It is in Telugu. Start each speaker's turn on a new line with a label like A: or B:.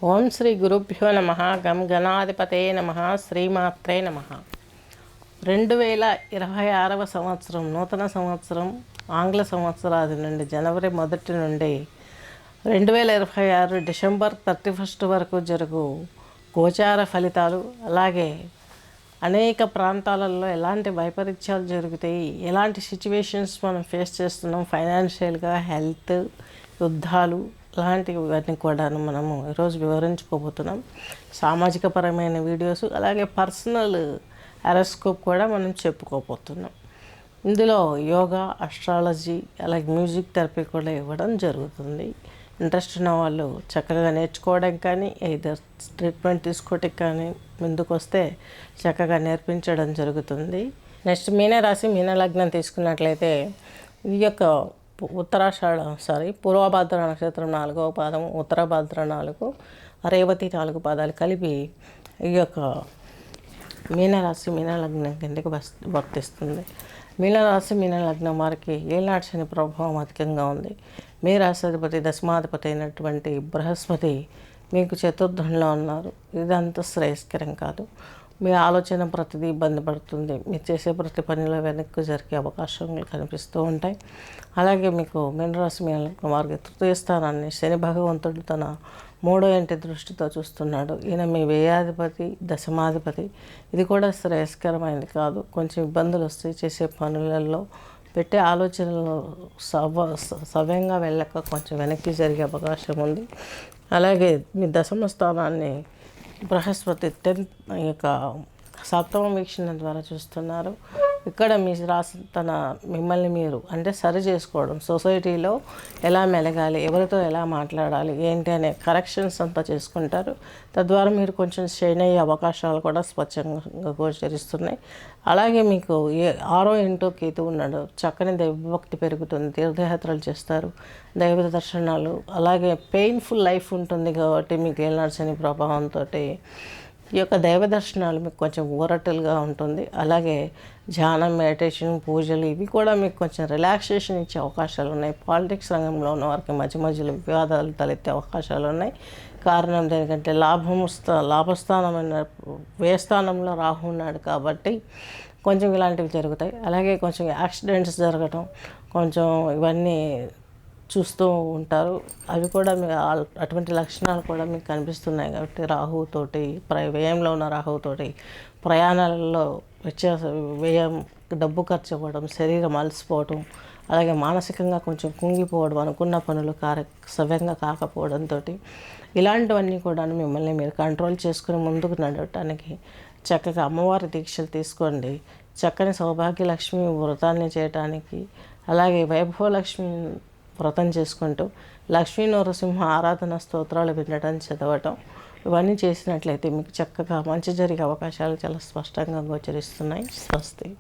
A: ఓం శ్రీ గురుభ్యో నమ. గం గణాధిపతే నమ. శ్రీమాత్రే నమ. 2026వ సంవత్సరం నూతన సంవత్సరం ఆంగ్ల సంవత్సరాది నుండి జనవరి 1 నుండి 2026 డిసెంబర్ 31 వరకు జరుగు గోచార ఫలితాలు, అలాగే అనేక ప్రాంతాలలో ఎలాంటి వైపరీత్యాలు జరుగుతాయి, ఎలాంటి సిచ్యువేషన్స్ మనం ఫేస్ చేస్తున్నాం, ఫైనాన్షియల్గా, హెల్త్, యుద్ధాలు ఇలాంటివన్నీ కూడా మనము ఈరోజు వివరించుకోబోతున్నాం. సామాజిక పరమైన వీడియోస్, అలాగే పర్సనల్ అరోస్కోప్ కూడా మనం చెప్పుకోబోతున్నాం. ఇందులో యోగా, అస్ట్రాలజీ, అలాగే మ్యూజిక్ థెరపీ కూడా ఇవ్వడం జరుగుతుంది. ఇంట్రెస్ట్ ఉన్న వాళ్ళు చక్కగా నేర్చుకోవడం కానీ, ఏదర్ ట్రీట్మెంట్ తీసుకోవడానికి కానీ ముందుకు వస్తే చక్కగా నేర్పించడం జరుగుతుంది. నెక్స్ట్ మీనరాశి, మీనలగ్నం తీసుకున్నట్లయితే ఈ యొక్క పూర్వభద్ర నక్షత్రం 4వ పాదం, ఉత్తరభద్ర 4, రేవతి 4 పాదాలు కలిపి ఈ యొక్క మీనరాశి మీనలగ్నం కిందకి వర్తిస్తుంది. మీనరాశి మీనలగ్నం వారికి ఏళ్ళనాటి శని ప్రభావం అధికంగా ఉంది. మీ రాశాధిపతి దశమాధిపతి అయినటువంటి బృహస్పతి మీకు చతుర్థంలో ఉన్నారు. ఇదంతా శ్రేయస్కరం కాదు. మీ ఆలోచన ప్రతిదీ ఇబ్బంది పడుతుంది. మీరు చేసే ప్రతి పనిలో వెనక్కి జరిగే అవకాశాలు కనిపిస్తూ ఉంటాయి. అలాగే మీకు మీనరాశి మీనలగ్నం వారికి తృతీయ స్థానాన్ని శని భగవంతుడు తన 3వ ఇంటి దృష్టితో చూస్తున్నాడు. ఈయన మీ వ్యయాధిపతి, దశమాధిపతి. ఇది కూడా శ్రేయస్కరమైనది కాదు. కొంచెం ఇబ్బందులు వస్తాయి. చేసే పనులలో పెట్టే ఆలోచనలు సవ్యంగా వెళ్ళక కొంచెం వెనక్కి జరిగే అవకాశం ఉంది. అలాగే మీ దశమ స్థానాన్ని బృహస్పతి 10th యొక్క సప్తమ వీక్షణ ద్వారా చూస్తున్నారు. ఇక్కడ మీ రాసి మిమ్మల్ని మీరు అంటే సరి చేసుకోవడం, సొసైటీలో ఎలా మెలగాలి, ఎవరితో ఎలా మాట్లాడాలి, ఏంటి అనే కరెక్షన్స్ అంతా చేసుకుంటారు. తద్వారా మీరు కొంచెం షైన్ అయ్యే అవకాశాలు కూడా స్వచ్ఛంగా గోచరిస్తున్నాయి. అలాగే మీకు 6వ ఇంటో కేతు ఉన్నాడు. చక్కని దైవభక్తి పెరుగుతుంది. తీర్థయాత్రలు చేస్తారు, దైవ దర్శనాలు, అలాగే పెయిన్ఫుల్ లైఫ్ ఉంటుంది కాబట్టి మీకు ఏళ్ళనాటి శని ప్రభావంతో ఈ యొక్క దైవ దర్శనాలు మీకు కొంచెం ఊరటలుగా ఉంటుంది. అలాగే ధ్యానం, మెడిటేషన్, పూజలు ఇవి కూడా మీకు కొంచెం రిలాక్సేషన్ ఇచ్చే అవకాశాలు ఉన్నాయి. పాలిటిక్స్ రంగంలో ఉన్న వారికి మధ్యలో వివాదాలు తలెత్తే అవకాశాలు ఉన్నాయి. కారణం దేనికంటే లాభస్థానమైన వ్యయస్థానంలో రాహు ఉన్నాడు కాబట్టి కొంచెం ఇలాంటివి జరుగుతాయి. అలాగే కొంచెం యాక్సిడెంట్స్ జరగటం, కొంచెం ఇవన్నీ చూస్తూ ఉంటారు. అవి కూడా అటువంటి లక్షణాలు కూడా మీకు కనిపిస్తున్నాయి. కాబట్టి రాహుతోటి వ్యయంలో ఉన్న రాహుతోటి ప్రయాణాలలో వ్యయం, డబ్బు ఖర్చు అవ్వడం, శరీరం అలసిపోవడం, అలాగే మానసికంగా కొంచెం కుంగిపోవడం, అనుకున్న పనులు సవ్యంగా కాకపోవడంతో ఇలాంటివన్నీ కూడా మిమ్మల్ని మీరు కంట్రోల్ చేసుకుని ముందుకు నడవటానికి చక్కగా అమ్మవారి దీక్షలు తీసుకోండి. చక్కని సౌభాగ్యలక్ష్మి వ్రతాన్ని చేయటానికి, అలాగే వైభవలక్ష్మి వ్రతం చేసుకుంటూ లక్ష్మీ నరసింహ ఆరాధన స్తోత్రాలు వినడం, చదవటం ఇవన్నీ చేసినట్లయితే మీకు చక్కగా మంచి జరిగే అవకాశాలు చాలా స్పష్టంగా గోచరిస్తున్నాయి. స్వస్తి.